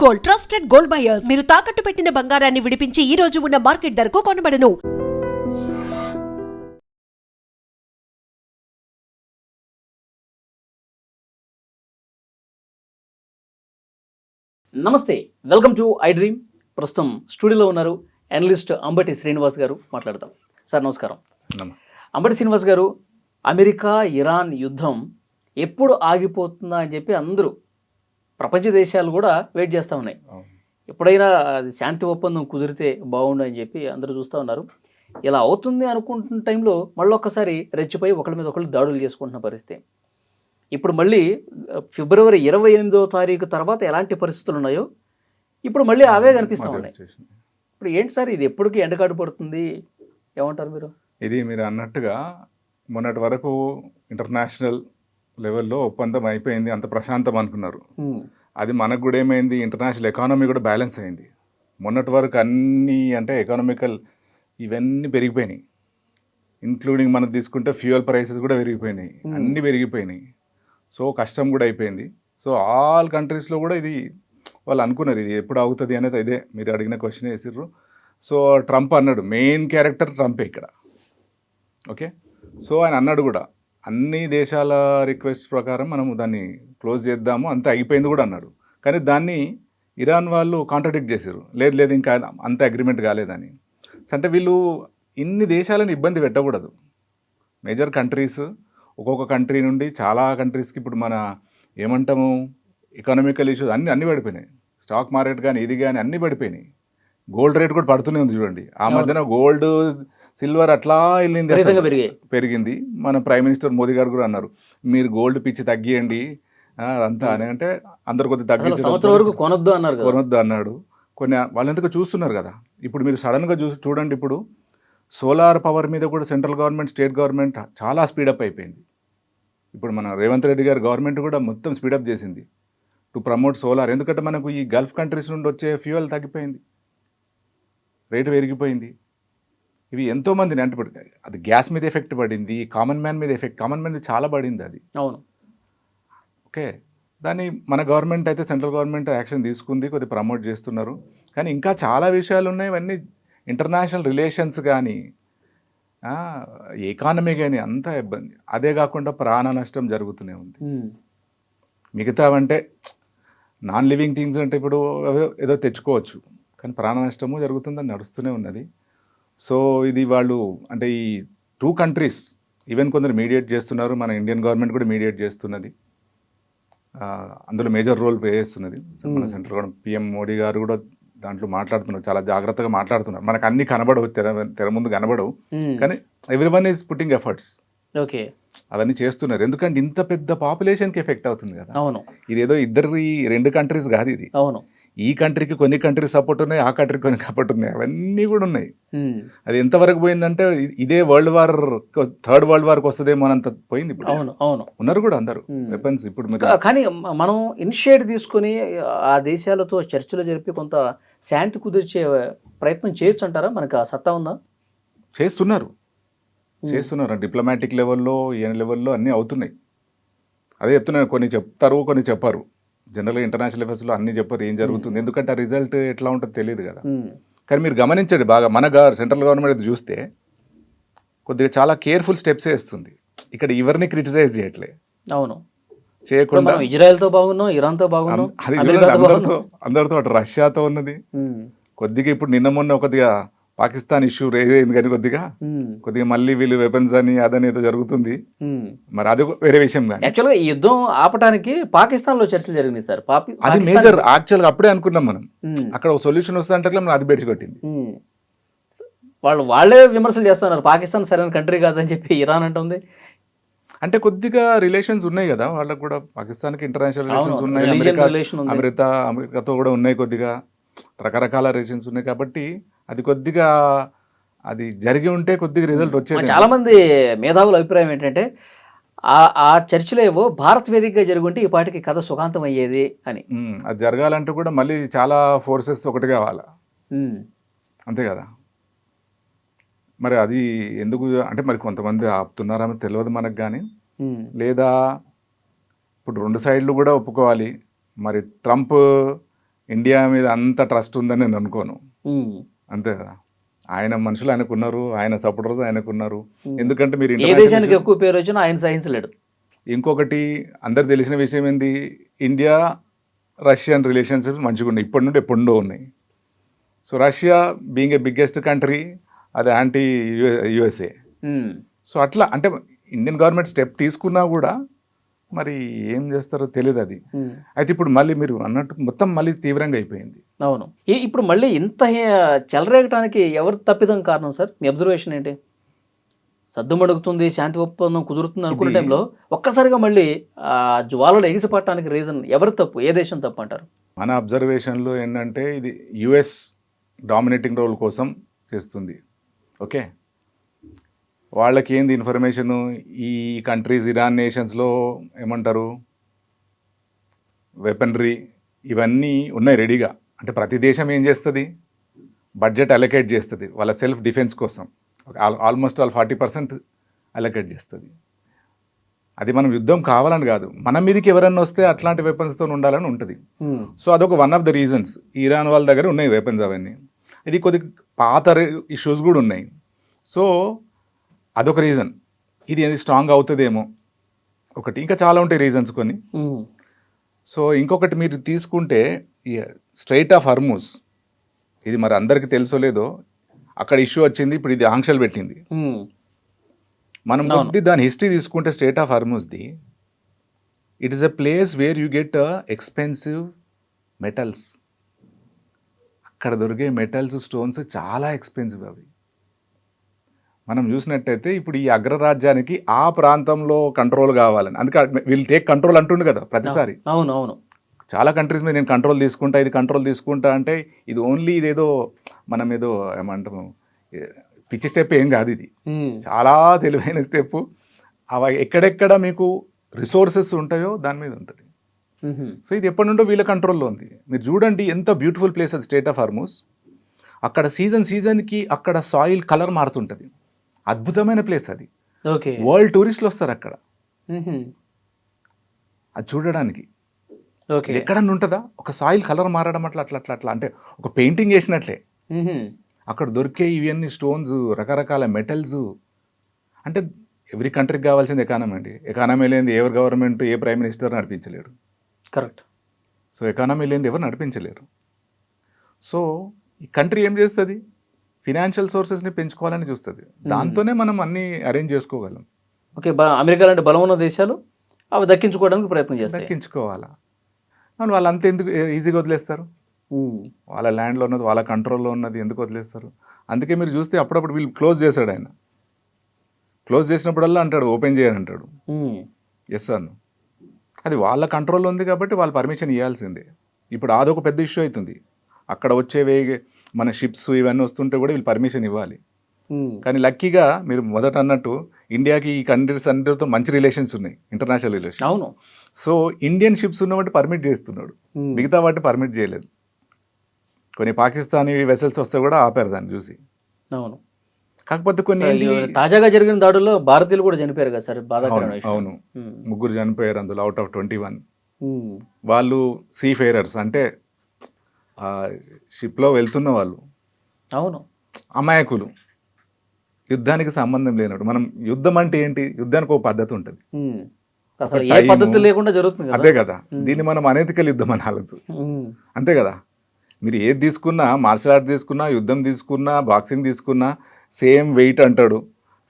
Gold, trusted gold buyers. మీరు తాకట్టు పెట్టిన బంగారాన్ని విడిపించి ఈ రోజు ఉన్న మార్కెట్ ధరకు కొనబడను. నమస్తే, వెల్కమ్ టు ఐ డ్రీమ్. ప్రస్తుతం స్టూడియోలో ఉన్నారు అనలిస్ట్ అంబటి శ్రీనివాస్ గారు. మాట్లాడదాం. సార్ నమస్కారం. నమస్తే. అంబటి శ్రీనివాస్ గారు, అమెరికా ఇరాన్ యుద్ధం ఎప్పుడు ఆగిపోతుందా అని చెప్పి అందరూ ప్రపంచ దేశాలు కూడా వెయిట్ చేస్తూ ఉన్నాయి. ఎప్పుడైనా అది శాంతి ఒప్పందం కుదిరితే బాగుండు అని చెప్పి అందరూ చూస్తూ ఉన్నారు. ఇలా అవుతుంది అనుకుంటున్న టైంలో మళ్ళీ ఒక్కసారి రెచ్చిపోయి ఒకళ్ళ మీద ఒకళ్ళు దాడులు చేసుకుంటున్న పరిస్థితి. ఇప్పుడు మళ్ళీ ఫిబ్రవరి 28వ తారీఖు తర్వాత ఎలాంటి పరిస్థితులు ఉన్నాయో ఇప్పుడు మళ్ళీ అవే కనిపిస్తూ ఉన్నాయి. ఇప్పుడు ఏంటి సార్, ఇది ఎప్పటికీ ఎండకాడు పడుతుంది, ఏమంటారు మీరు? ఇది మీరు అన్నట్టుగా మొన్నటి వరకు ఇంటర్నేషనల్ లెవెల్లో ఒప్పందం అయిపోయింది, అంత ప్రశాంతం అనుకున్నారు. అది మనకు కూడా ఏమైంది, ఇంటర్నేషనల్ ఎకానమీ కూడా బ్యాలెన్స్ అయింది. మొన్నటి వరకు అన్నీ అంటే ఎకనామికల్ ఇవన్నీ పెరిగిపోయినాయి, ఇంక్లూడింగ్ మనం తీసుకుంటే ఫ్యూయల్ ప్రైసెస్ కూడా పెరిగిపోయినాయి, అన్నీ పెరిగిపోయినాయి. సో కష్టం కూడా అయిపోయింది. సో ఆల్ కంట్రీస్లో కూడా ఇది వాళ్ళు అనుకున్నారు ఇది ఎప్పుడు అవుతుంది అనేది. ఇదే మీరు అడిగిన క్వశ్చన్ వేసిర్రు. సో ట్రంప్ అన్నాడు, మెయిన్ క్యారెక్టర్ ట్రంపే ఇక్కడ. ఓకే, సో ఆయన అన్నాడు కూడా అన్ని దేశాల రిక్వెస్ట్ ప్రకారం మనము దాన్ని క్లోజ్ చేద్దాము, అంతే అయిపోయింది కూడా అన్నాడు. కానీ దాన్ని ఇరాన్ వాళ్ళు కాంట్రడిక్ట్ చేశారు, లేదు లేదు ఇంకా అంత అగ్రిమెంట్ కాలేదని. అంటే వీళ్ళు ఇన్ని దేశాలను ఇబ్బంది పెట్టకూడదు. మేజర్ కంట్రీస్, ఒక్కొక్క కంట్రీ నుండి చాలా కంట్రీస్కి ఇప్పుడు మన ఏమంటాము ఎకనామికల్ ఇష్యూస్ అన్నీ పడిపోయినాయి. స్టాక్ మార్కెట్ కానీ ఇది కానీ అన్నీ పడిపోయినాయి. గోల్డ్ రేట్ కూడా పడుతూనే ఉంది చూడండి. ఆ మధ్యన గోల్డ్ సిల్వర్ అట్లా వెళ్ళింది, పెరిగింది. మన ప్రైమ్ మినిస్టర్ మోదీ గారు కూడా అన్నారు, మీరు గోల్డ్ పిచ్చి తగ్గియండి అంతా అని. అంటే అందరు కొద్దిగా కొనొద్దు అన్నాడు. కొన్ని వాళ్ళు ఎందుకు చూస్తున్నారు కదా. ఇప్పుడు మీరు సడన్గా చూడండి, ఇప్పుడు సోలార్ పవర్ మీద కూడా సెంట్రల్ గవర్నమెంట్, స్టేట్ గవర్నమెంట్ చాలా స్పీడప్ అయిపోయింది. ఇప్పుడు మన రేవంత్ రెడ్డి గారి గవర్నమెంట్ కూడా మొత్తం స్పీడప్ చేసింది టు ప్రమోట్ సోలార్. ఎందుకంటే మనకు ఈ గల్ఫ్ కంట్రీస్ నుండి వచ్చే ఫ్యూయల్ తగ్గిపోయింది, రేటు పెరిగిపోయింది. ఇవి ఎంతోమందిని అంటే అది గ్యాస్ మీద ఎఫెక్ట్ పడింది, కామన్ మ్యాన్ మీద ఎఫెక్ట్, కామన్ మ్యాన్ మీద చాలా పడింది అది. అవును. ఓకే, దాన్ని మన గవర్నమెంట్ అయితే సెంట్రల్ గవర్నమెంట్ యాక్షన్ తీసుకుంది, కొద్దిగా ప్రమోట్ చేస్తున్నారు. కానీ ఇంకా చాలా విషయాలు ఉన్నాయి. ఇవన్నీ ఇంటర్నేషనల్ రిలేషన్స్ కానీ ఎకానమీ కానీ అంతా ఇబ్బంది. అదే కాకుండా ప్రాణ నష్టం జరుగుతూనే ఉంది. మిగతావంటే నాన్ లివింగ్ థింగ్స్ అంటే ఇప్పుడు ఏదో తెచ్చుకోవచ్చు, కానీ ప్రాణ నష్టము జరుగుతుందని నడుస్తూనే ఉన్నది. సో ఇది వాళ్ళు అంటే ఈ 2 కంట్రీస్ ఈవెన్ కొందరు మీడియేట్ చేస్తున్నారు, మన ఇండియన్ గవర్నమెంట్ కూడా మీడియేట్ చేస్తున్నది, అందులో మేజర్ రోల్ ప్లే చేస్తున్నది. మన సెంట్రల్ గవర్నమెంట్ పిఎం మోడీ గారు కూడా దాంట్లో మాట్లాడుతున్నారు, చాలా జాగ్రత్తగా మాట్లాడుతున్నారు. మనకు అన్ని కనబడవు, తెర ముందు కనబడవు, కానీ everyone is putting efforts. Okay, అవన్నీ చేస్తున్నారు. ఎందుకంటే ఇంత పెద్ద పాపులేషన్కి ఎఫెక్ట్ అవుతుంది కదా. అవును, ఇదేదో 2 కంట్రీస్ కాదు ఇది. అవును, ఈ కంట్రీకి కొన్ని కంట్రీస్ సపోర్ట్ ఉన్నాయి, ఆ కంట్రీకి కొన్ని సపోర్ట్ ఉన్నాయి, అవన్నీ కూడా ఉన్నాయి. అది ఎంతవరకు పోయిందంటే ఇదే థర్డ్ వరల్డ్ వార్కి వస్తుందేమో అనంత పోయింది ఇప్పుడు. అవును, అవును, ఉన్నారు కూడా అందరూ వెపన్స్ ఇప్పుడు. కానీ మనం ఇనిషియేట్ తీసుకొని ఆ దేశాలతో చర్చలు జరిపి కొంత శాంతి కుదిర్చే ప్రయత్నం చేయొచ్చు అంటారా? మనకు ఆ సత్తా ఉందా? చేస్తున్నారు. డిప్లొమాటిక్ లెవెల్లో, ఏ లెవెల్లో అన్నీ అవుతున్నాయి. అదే చెప్తున్నారు, కొన్ని చెప్తారు, కొన్ని చెప్పారు. జనరల్గా ఇంటర్నేషనల్ అఫేర్స్లో అన్నీ చెప్పారు ఏం జరుగుతుంది, ఎందుకంటే ఆ రిజల్ట్ ఎట్లా ఉంటుందో తెలియదు కదా. కానీ మీరు గమనించండి బాగా, మన సెంట్రల్ గవర్నమెంట్ చూస్తే కొద్దిగా చాలా కేర్ఫుల్ స్టెప్స్ వేస్తుంది. ఇక్కడ ఎవరిని క్రిటిసైజ్ చేయట్లే. అవును, చేయకుండా ఇజ్రాయెల్తో బాగున్నాం, ఇరాన్తో బాగున్నాం, అందరితో అటు రష్యాతో ఉన్నది. కొద్దిగా ఇప్పుడు నిన్న మొన్న కొద్దిగా పాకిస్తాన్ ఇష్యూ రేజ్ కానీ కొద్దిగా మళ్ళీ వీళ్ళు వెపన్స్ అని అదని ఏదో జరుగుతుంది. మరి అది వేరే విషయం. కానీ యాక్చువల్గా ఈ యుద్ధం ఆపడానికి పాకిస్తాన్లో చర్చలు జరిగినాయి సార్. అది మేజర్. యాక్చువల్గా అప్పుడే అనుకున్నాం మనం, అక్కడ ఒక సొల్యూషన్ వస్తే అంటే మనం అది బెడిచి కొట్టింది. వాళ్ళే విమర్శలు చేస్తున్నారు, పాకిస్తాన్ సరైన కంట్రీ కాదని చెప్పి ఇరాన్ అంటుంది. అంటే కొద్దిగా రిలేషన్స్ ఉన్నాయి కదా వాళ్ళకు కూడా, పాకిస్తాన్కి ఇంటర్నేషనల్ రిలేషన్స్ ఉన్నాయి, అమెరికాతో కూడా ఉన్నాయి, కొద్దిగా రకరకాల రిలేషన్స్ ఉన్నాయి. కాబట్టి అది కొద్దిగా అది జరిగి ఉంటే కొద్దిగా రిజల్ట్ వచ్చేది. చాలా మంది మేధావుల అభిప్రాయం ఏంటంటే ఆ చర్చలో ఏవో భారత్ వేదికగా జరుగుంటే ఈ పాటికి కథ సుఖాంతం అయ్యేది అని. అది జరగాలంటే కూడా మళ్ళీ చాలా ఫోర్సెస్ ఒకటి కావాలా, అంతే కదా. మరి అది ఎందుకు అంటే మరి కొంతమంది ఆపుతున్నారని తెలియదు మనకు. కానీ లేదా ఇప్పుడు 2 సైడ్లు కూడా ఒప్పుకోవాలి. మరి ట్రంప్ ఇండియా మీద అంత ట్రస్ట్ ఉందని నేను అనుకోను. ఉమ్. అంతే కదా, ఆయన మనుషులు ఆయనకున్నారు, ఆయన సపోర్టర్స్ ఆయనకున్నారు. ఎందుకంటే మీరు ఏ international దేశానికి issue- ఎక్కువ పేరు వచ్చినా ఆయన సహించలేడు. ఇంకొకటి అందరికి తెలిసిన విషయం ఏంది, ఇండియా రష్యన్ రిలేషన్షిప్స్ మంచిగా ఉన్నాయి, ఇప్పటి నుండి ఎప్పుడో ఉన్నాయి. So Russia being a biggest country, అది యాంటీ యుఎస్ఏ. ఉమ్. సో అట్లా అంటే ఇండియన్ గవర్నమెంట్ స్టెప్ తీసుకున్నా కూడా మరి ఏం చేస్తారో తెలియదు అది. ఉమ్. అయితే ఇప్పుడు మళ్ళీ మీరు అన్నట్టు మొత్తం మళ్ళీ తీవ్రంగా అయిపోయింది. అవును. ఇప్పుడు మళ్ళీ ఇంత చెలరేగటానికి ఎవరు తప్పిదం కారణం సార్? మీ అబ్జర్వేషన్ ఏంటి? సద్దుమడుగుతుంది, శాంతి ఒప్పందం కుదురుతుంది అనుకున్న ఇది- టైంలో ఒక్కసారిగా మళ్ళీ ఆ జ్వాలలు ఎగిసిపట్టడానికి రీజన్ ఎవరు తప్పు? ఏ దేశం తప్పు అంటారు? మన అబ్జర్వేషన్లో ఏంటంటే ఇది యుఎస్ డామినేటింగ్ రోల్ కోసం చేస్తుంది. ఓకే, వాళ్ళకి ఏంది ఇన్ఫర్మేషను, ఈ కంట్రీస్ ఇరాన్ నేషన్స్లో ఏమంటారు వెపనరీ ఇవన్నీ ఉన్నాయి రెడీగా. అంటే ప్రతి దేశం ఏం చేస్తుంది, బడ్జెట్ అలొకేట్ చేస్తుంది వాళ్ళ సెల్ఫ్ డిఫెన్స్ కోసం. ఆల్మోస్ట్ 40% అలొకేట్ చేస్తుంది. అది మనం యుద్ధం కావాలని కాదు, మన మీదకి ఎవరన్నా వస్తే అట్లాంటి వెపన్స్తో ఉండాలని ఉంటుంది. సో అదొక one of the reasons. Iran వాళ్ళ దగ్గర ఉన్నాయి వెపన్స్ అవన్నీ. ఇది కొద్ది పాత ఇష్యూస్ కూడా ఉన్నాయి. సో అదొక రీజన్. ఇది స్ట్రాంగ్ అవుతుందేమో ఒకటి, ఇంకా చాలా ఉంటాయి రీజన్స్ కొన్ని. సో ఇంకొకటి మీరు తీసుకుంటే స్ట్రైట్ ఆఫ్ హర్మూజ్, ఇది మరి అందరికీ తెలుసో లేదో, అక్కడ ఇష్యూ వచ్చింది, ఇప్పుడు ఇది ఆంక్షలు పెట్టింది. మనం కొద్ది దాని హిస్టరీ తీసుకుంటే స్ట్రైట్ ఆఫ్ హర్మూజ్ది, it is a place where you get expensive metals. అక్కడ దొరికే మెటల్స్, స్టోన్స్ చాలా ఎక్స్పెన్సివ్ అవి. మనం చూసినట్టయితే ఇప్పుడు ఈ అగ్రరాజ్యానికి ఆ ప్రాంతంలో కంట్రోల్ కావాలని, అందుకే వీళ్ళు టేక్ కంట్రోల్ అంటుండు కదా ప్రతిసారి. అవును అవును. చాలా కంట్రీస్ మీద నేను కంట్రోల్ తీసుకుంటా, ఇది కంట్రోల్ తీసుకుంటా అంటే ఇది ఓన్లీ ఇదేదో మనం ఏదో ఏమంటాము పిచ్చి స్టెప్ ఏం కాదు, ఇది చాలా తెలివైన స్టెప్. అవి ఎక్కడెక్కడ మీకు రిసోర్సెస్ ఉంటాయో దాని మీద ఉంటుంది. సో ఇది ఎప్పటి నుండో వీళ్ళ కంట్రోల్లో ఉంది. మీరు చూడండి ఎంత బ్యూటిఫుల్ ప్లేస్ అది స్ట్రైట్ ఆఫ్ హర్మూజ్. అక్కడ సీజన్కి అక్కడ సాయిల్ కలర్ మారుతుంటుంది. అద్భుతమైన ప్లేస్ అది. ఓకే. వరల్డ్ టూరిస్టులు వస్తారు అక్కడ అది చూడడానికి. ఓకే. ఎక్కడన్నా ఉంటుందా ఒక సాయిల్ కలర్ మారడం అట్లా అట్లా అట్లా అట్లా, అంటే ఒక పెయింటింగ్ వేసినట్లే. అక్కడ దొరికే ఇవన్నీ స్టోన్స్, రకరకాల మెటల్స్. అంటే ఎవ్రీ కంట్రీకి కావాల్సింది ఎకానమీ అండి. ఎకానమీ లేనిది ఎవరు గవర్నమెంట్, ఏ ప్రైమ్ మినిస్టర్ నడిపించలేడు. కరెక్ట్. సో ఎకానమీ లేనిది ఎవరు నడిపించలేరు. సో ఈ కంట్రీ ఏం చేస్తుంది, ఫినాన్షియల్ సోర్సెస్ని పెంచుకోవాలని చూస్తుంది. దాంతోనే మనం అన్నీ అరేంజ్ చేసుకోగలం. ఓకే. అమెరికా లాంటి బలం ఉన్న దేశాలు అవి దక్కించుకోవడానికి ప్రయత్నం చేస్తాయి. దక్కించుకోవాలా, వాళ్ళంతా ఎందుకు ఈజీగా వదిలేస్తారు? వాళ్ళ ల్యాండ్లో ఉన్నది, వాళ్ళ కంట్రోల్లో ఉన్నది ఎందుకు వదిలేస్తారు? అందుకే మీరు చూస్తే అప్పుడప్పుడు వీళ్ళు క్లోజ్ చేశాడు ఆయన. క్లోజ్ చేసినప్పుడల్లా అంటాడు ఓపెన్ చేయని అంటాడు. ఎస్ అను, అది వాళ్ళ కంట్రోల్లో ఉంది కాబట్టి వాళ్ళు పర్మిషన్ ఇవ్వాల్సిందే. ఇప్పుడు అదొక పెద్ద ఇష్యూ అవుతుంది. అక్కడ వచ్చేవే మన షిప్స్ ఇవన్నీ వస్తుంటే కూడా వీళ్ళు పర్మిషన్ ఇవ్వాలి. కానీ లక్కీగా మీరు మొదట అన్నట్టు ఇండియాకి ఈ కంట్రీస్ అందరితో మంచి రిలేషన్స్ ఉన్నాయి, ఇంటర్నేషనల్ రిలేషన్స్. అవును. సో ఇండియన్ షిప్స్ ఉన్నవాటి పర్మిట్ చేస్తున్నాడు, మిగతా వాటి పర్మిట్ చేయలేదు. కొన్ని పాకిస్తానీ వెసల్స్ వస్తే కూడా ఆపారు దాన్ని చూసి. అవును. కాకపోతే కొన్ని తాజాగా జరిగిన దాడుల్లో భారతీయులు కూడా చనిపోయారు కదా సార్. బాధాకరమైన విషయం. అవును, 3 చనిపోయారు అందులో అవుట్ ఆఫ్ 21. వాళ్ళు సీ ఫేరర్స్, అంటే షిప్లో వెళ్తున్న వాళ్ళు. అవును. అమాయకులు, యుద్ధానికి సంబంధం లేనట్టు. మనం యుద్ధం అంటే ఏంటి, యుద్ధానికి ఒక పద్ధతి ఉంటుంది, అసలు ఏ పద్ధతి లేకుండా జరుగుతుంది. అదే కదా, దీన్ని మనం అనెతికల్ యుద్ధం అనాలదు. అంతే కదా, మీరు ఏది తీసుకున్నా, మార్షల్ ఆర్ట్స్ తీసుకున్నా, యుద్ధం తీసుకున్నా, బాక్సింగ్ తీసుకున్నా సేమ్ వెయిట్ అంటాడు,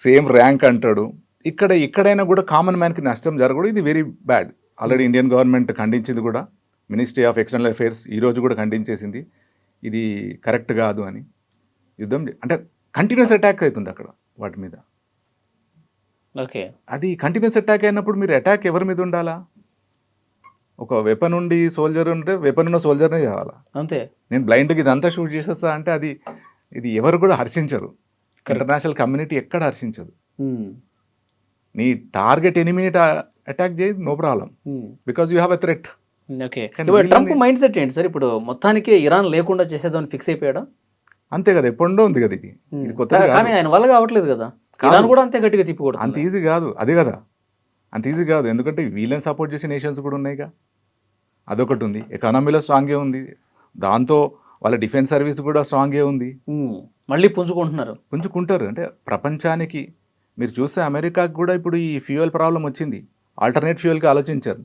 సేమ్ ర్యాంక్ అంటాడు. ఎక్కడైనా కూడా కామన్ మ్యాన్కి నష్టం జరగదు. ఇది very bad. Already Indian government ఖండించింది కూడా, మినిస్ట్రీ ఆఫ్ ఎక్స్టర్నల్ అఫైర్స్ ఈరోజు కూడా ఖండించేసింది, ఇది కరెక్ట్ కాదు అని. యుద్ధం అంటే కంటిన్యూస్ అటాక్ అవుతుంది అక్కడ వాటి మీద. ఓకే. అది కంటిన్యూస్ అటాక్ అయినప్పుడు మీరు అటాక్ ఎవరి మీద ఉండాలా? ఒక వెపన్ ఉండి సోల్జర్ ఉంటే వెపన్ ఉన్న సోల్జర్నే చేయాలా? అంతే. నేను బ్లైండ్గా ఇదంతా షూట్ చేసేస్తా అంటే ఇది ఎవరు కూడా హర్షించరు. ఇంటర్నేషనల్ కమ్యూనిటీ ఎక్కడ హర్షించదు. నీ టార్గెట్ ఎనిమిని అటాక్ చేయి, no problem, because you have a threat. Okay. Trump mindset ఏంటి సార్? ఇప్పుడు మొత్తానికి ఇరాన్ లేకుండా చేసేదాన్ని ఫిక్స్ అయిపోయాడా? అంతే కదా, ఎప్పుడో ఉంది కదా, ఇది కొత్త. కానీ ఆయన వల్ల కావట్లేదు కదా. ఇరాన్ కూడా అంతే గట్టిగా తిప్పకూడదు. అంత ఈజీ కాదు, అదే కదా, అంత ఈజీ కాదు. ఎందుకంటే వీళ్ళని సపోర్ట్ చేసే నేషన్స్ కూడా ఉన్నాయిగా, అదొకటి ఉంది. ఎకానమీలో స్ట్రాంగే ఉంది, దాంతో వాళ్ళ డిఫెన్స్ సర్వీస్ కూడా స్ట్రాంగే ఉంది, మళ్ళీ పుంజుకుంటున్నారు. పుంజుకుంటారు. అంటే ప్రపంచానికి మీరు చూస్తే అమెరికాకి కూడా ఇప్పుడు ఈ ఫ్యూయల్ ప్రాబ్లం వచ్చింది, ఆల్టర్నేట్ ఫ్యూయల్కి ఆలోచించారు.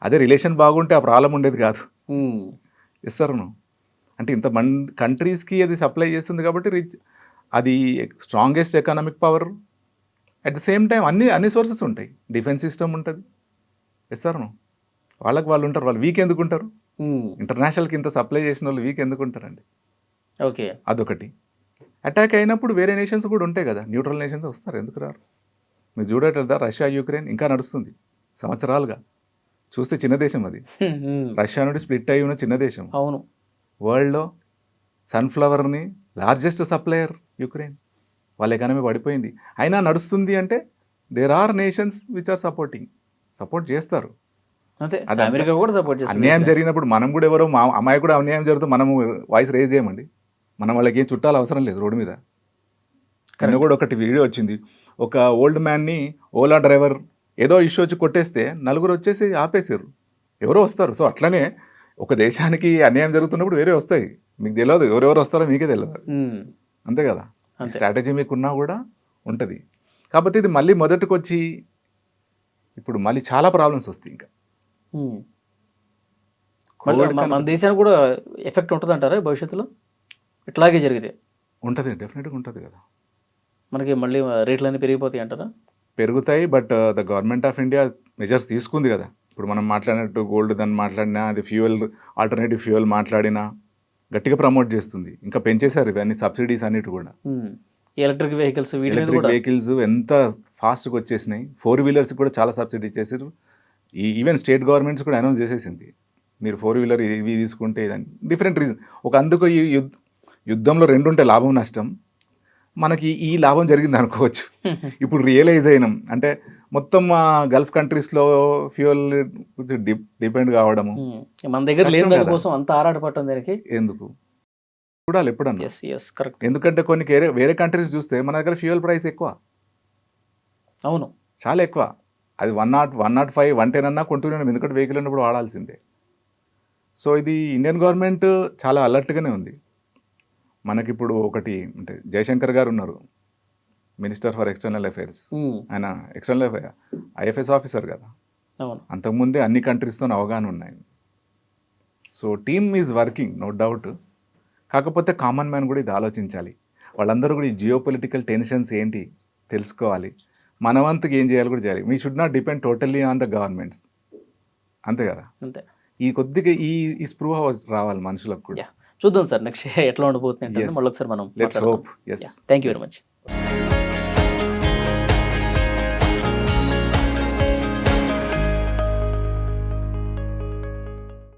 అదే రిలేషన్ బాగుంటే ఆ ప్రాబ్లం ఉండేది కాదు. ఇస్తారును అంటే ఇంతమంది కంట్రీస్కి అది సప్లై చేస్తుంది కాబట్టి అది strongest economic power. At the same time అన్ని సోర్సెస్ ఉంటాయి, డిఫెన్స్ సిస్టమ్ ఉంటుంది. ఇస్తారును వాళ్ళకి వాళ్ళు ఉంటారు. వాళ్ళు వీక్ ఎందుకు ఉంటారు? ఇంటర్నేషనల్కి ఇంత సప్లై చేసిన వాళ్ళు వీక్ ఎందుకు ఉంటారండి? ఓకే, అదొకటి. అటాక్ అయినప్పుడు వేరే నేషన్స్ కూడా ఉంటాయి కదా, న్యూట్రల్ నేషన్స్ వస్తారు, ఎందుకు రారు? మీరు చూడట్లేదా రష్యా యుక్రెయిన్ ఇంకా నడుస్తుంది సంవత్సరాలుగా. చూస్తే చిన్న దేశం అది, రష్యా నుండి స్ప్లిట్ అయి ఉన్న చిన్న దేశం. అవును, వరల్డ్లో సన్ఫ్లవర్ని లార్జెస్ట్ సప్లయర్ యుక్రెయిన్. వాళ్ళ ఎకానమీ పడిపోయింది, అయినా నడుస్తుంది అంటే there are nations which are support చేస్తారు. అంతే, అది అమెరికా కూడా సపోర్ట్ చేస్తుంది. అన్యాయం జరిగినప్పుడు మనం కూడా ఎవరో మా అమ్మాయి కూడా అన్యాయం జరుగుతూ మనము వాయిస్ రేజ్ చేయమండి. మనం వాళ్ళకి ఏం చుట్టాలు అవసరం లేదు రోడ్డు మీద. కన్నా కూడా ఒకటి వీడియో వచ్చింది, ఒక ఓల్డ్ మ్యాన్ని ఓలా డ్రైవర్ ఏదో ఇష్యూ వచ్చి కొట్టేస్తే నలుగురు వచ్చేసి ఆపేసారు, ఎవరో వస్తారు. సో అట్లనే ఒక దేశానికి అన్యాయం జరుగుతున్నప్పుడు వేరే వస్తాయి, మీకు తెలియదు ఎవరెవరు వస్తారో మీకే తెలియదు. అంతే కదా, స్ట్రాటజీ మీకున్నా కూడా ఉంటుంది. కాకపోతే ఇది మళ్ళీ మొదటికి వచ్చి ఇప్పుడు మళ్ళీ చాలా ప్రాబ్లమ్స్ వస్తాయి. ఇంకా మన దేశానికి కూడా ఎఫెక్ట్ ఉంటుంది అంటారా భవిష్యత్తులో ఇట్లాగే జరిగితే? ఉంటుంది, డెఫినెట్గా ఉంటుంది కదా. మనకి మళ్ళీ రేట్లన్నీ పెరిగిపోతాయి అంటారా? పెరుగుతాయి, but the government of India measures తీసుకుంది కదా. ఇప్పుడు మనం మాట్లాడినట్టు గోల్డ్ దాన్ని మాట్లాడినా, అది ఫ్యూయల్ ఆల్టర్నేటివ్ ఫ్యూయల్ మాట్లాడినా గట్టిగా ప్రమోట్ చేస్తుంది. ఇంకా పెంచేశారు ఇవన్నీ సబ్సిడీస్ అన్నిటి కూడా. ఎలక్ట్రిక్ వెహికల్స్, ఎలక్ట్రిక్ వెహికల్స్ ఎంత ఫాస్ట్గా వచ్చేసినాయి. 4 వీలర్స్ కూడా చాలా సబ్సిడీ చేశారు. ఈవెన్ స్టేట్ గవర్నమెంట్స్ కూడా అనౌన్స్ చేసేసింది, మీరు 4 వీలర్ ఇవి తీసుకుంటే ఇదని. Different reason. అందుకు ఈ యుద్ధంలో రెండు ఉంటాయి, లాభం నష్టం. మనకి ఈ లాభం జరిగింది అనుకోవచ్చు. ఇప్పుడు రియలైజ్ అయినాం, అంటే మొత్తం గల్ఫ్ కంట్రీస్లో ఫ్యూయల్ డిపెండ్ కావడము. మన దగ్గర లేని దానికోసం అంత ఆరాటపడటం దానికి ఎందుకు చూడాలి ఎప్పుడన్నా. కరెక్ట్. ఎందుకంటే కొన్ని వేరే కంట్రీస్ చూస్తే మన దగ్గర ఫ్యూయల్ ప్రైస్ ఎక్కువ. అవును, చాలా ఎక్కువ. అది 105, 110 అన్నా కొంటున్నాం, ఎందుకంటే వెహికల్ ఉన్నప్పుడు వాడాల్సిందే. సో ఇది ఇండియన్ గవర్నమెంట్ చాలా అలర్ట్గానే ఉంది. మనకిప్పుడు ఒకటి అంటే జయశంకర్ గారు ఉన్నారు, మినిస్టర్ ఫర్ ఎక్స్టర్నల్ అఫైర్స్. ఆయన ఎక్స్టర్నల్ ఐఎఫ్ఎస్ ఆఫీసర్ కదా. అంతకుముందే అన్ని కంట్రీస్తో అవగాహన ఉన్నాయి. So team is working, no doubt. కాకపోతే కామన్ మ్యాన్ కూడా ఇది ఆలోచించాలి. వాళ్ళందరూ కూడా ఈ జియో పొలిటికల్ టెన్షన్స్ ఏంటి తెలుసుకోవాలి. మనవంతుకు ఏం చేయాలి కూడా చేయాలి. We should not depend totally on the governments. అంతే కదా. అంతే. ఈ కొద్దిగా ఈ స్పృహ రావాలి మనుషులకు కూడా. చూద్దాం సార్ నెక్స్ట్ ఎట్లా ఉండబోతుంది అంటే మళ్ళీ ఒకసారి మనం. Let's hope. yes, thank you very much.